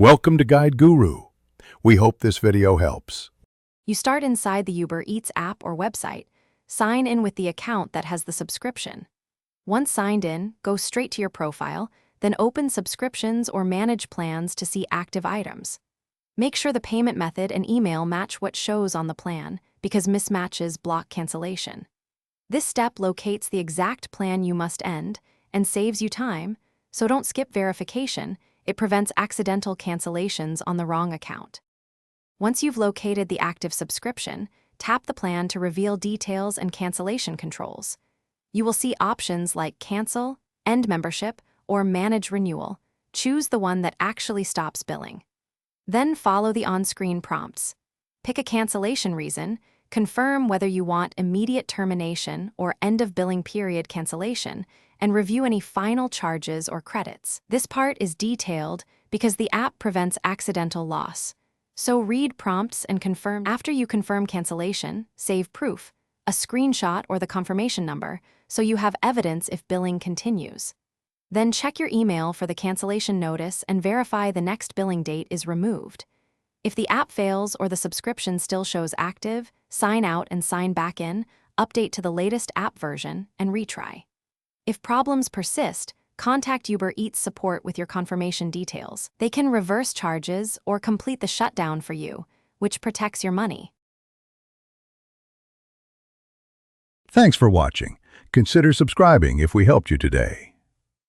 Welcome to Guide Guru. We hope this video helps. You start inside the Uber Eats app or website. Sign in with the account that has the subscription. Once signed in, go straight to your profile, then open subscriptions or manage plans to see active items. Make sure the payment method and email match what shows on the plan, because mismatches block cancellation. This step locates the exact plan you must end and saves you time, so don't skip verification. It prevents accidental cancellations on the wrong account. Once you've located the active subscription, tap the plan to reveal details and cancellation controls. You will see options like Cancel, End Membership, or Manage Renewal. Choose the one that actually stops billing. Then follow the on-screen prompts. Pick a cancellation reason, confirm whether you want immediate termination or end-of-billing period cancellation, and review any final charges or credits. This part is detailed because the app prevents accidental loss. So read prompts and confirm. After you confirm cancellation, save proof, a screenshot or the confirmation number, so you have evidence if billing continues. Then check your email for the cancellation notice and verify the next billing date is removed. If the app fails or the subscription still shows active, sign out and sign back in, update to the latest app version, and retry. If problems persist, contact Uber Eats support with your confirmation details. They can reverse charges or complete the shutdown for you, which protects your money. Thanks for watching. Consider subscribing if we helped you today.